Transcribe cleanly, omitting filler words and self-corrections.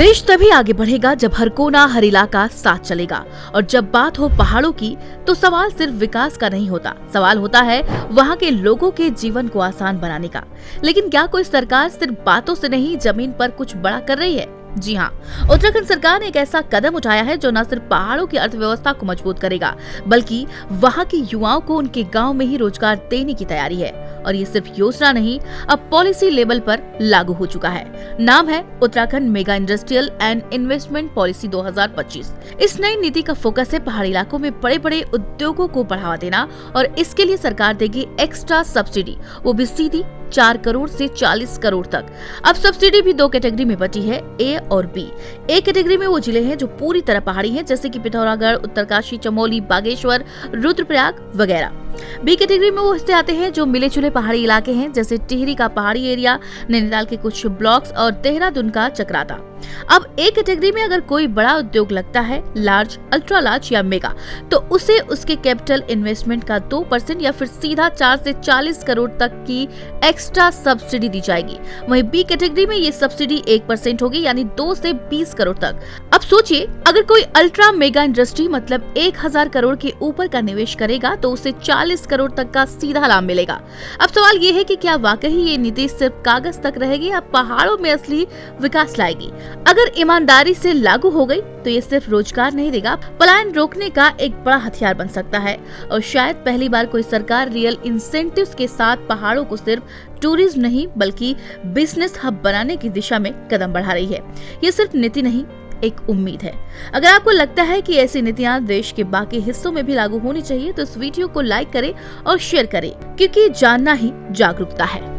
देश तभी आगे बढ़ेगा जब हर कोना हर इलाका साथ चलेगा। और जब बात हो पहाड़ों की तो सवाल सिर्फ विकास का नहीं होता, सवाल होता है वहाँ के लोगों के जीवन को आसान बनाने का। लेकिन क्या कोई सरकार सिर्फ बातों से नहीं, जमीन पर कुछ बड़ा कर रही है? जी हाँ, उत्तराखंड सरकार ने एक ऐसा कदम उठाया है जो न सिर्फ पहाड़ों की अर्थव्यवस्था को मजबूत करेगा, बल्कि वहाँ के युवाओं को उनके गांव में ही रोजगार देने की तैयारी है। और ये सिर्फ योजना नहीं, अब पॉलिसी लेवल पर लागू हो चुका है। नाम है Uttarakhand mega industrial and investment policy 2025। इस नई नीति का फोकस है पहाड़ी इलाकों में बड़े बड़े उद्योगों को बढ़ावा देना, और इसके लिए सरकार देगी एक्स्ट्रा सब्सिडी, वो भी सीधी 4 करोड़ से 40 करोड़ तक। अब सब्सिडी भी 2 कैटेगरी में बटी है, ए और बी। ए कैटेगरी में वो जिले हैं जो पूरी तरह पहाड़ी हैं, जैसे कि पिथौरागढ़, उत्तरकाशी, चमोली, बागेश्वर, रुद्रप्रयाग वगैरह। बी कैटेगरी में वो हिस्से आते हैं जो मिले जुले पहाड़ी इलाके हैं, जैसे टिहरी का पहाड़ी एरिया, नैनीताल के कुछ ब्लॉक्स और देहरादून का चक्राता। अब ए कैटेगरी में अगर कोई बड़ा उद्योग लगता है, लार्ज, अल्ट्रा लार्ज या मेगा, तो उसे उसके कैपिटल इन्वेस्टमेंट का 2% या फिर सीधा 4 से 40 करोड़ तक की एक्स्ट्रा सब्सिडी दी जाएगी। वहीं बी कैटेगरी में ये सब्सिडी 1% होगी, यानी 2 से 20 करोड़ तक। अब सोचिए, अगर कोई अल्ट्रा मेगा इंडस्ट्री मतलब 1000 करोड़ के ऊपर का निवेश करेगा तो उसे 40 करोड़ तक का सीधा लाभ मिलेगा। अब सवाल ये है कि क्या वाकई ये नीति सिर्फ कागज तक रहेगी या पहाड़ों में असली विकास लाएगी? अगर ईमानदारी से लागू हो गई तो ये सिर्फ रोजगार नहीं देगा, पलायन रोकने का एक बड़ा हथियार बन सकता है। और शायद पहली बार कोई सरकार रियल इंसेंटिव्स के साथ पहाड़ों को सिर्फ टूरिज्म नहीं बल्कि बिजनेस हब बनाने की दिशा में कदम बढ़ा रही है। ये सिर्फ नीति नहीं, एक उम्मीद है। अगर आपको लगता है कि ऐसी नीतियां देश के बाकी हिस्सों में भी लागू होनी चाहिए तो इस वीडियो को लाइक करें और शेयर करें, क्योंकि जानना ही जागरूकता है।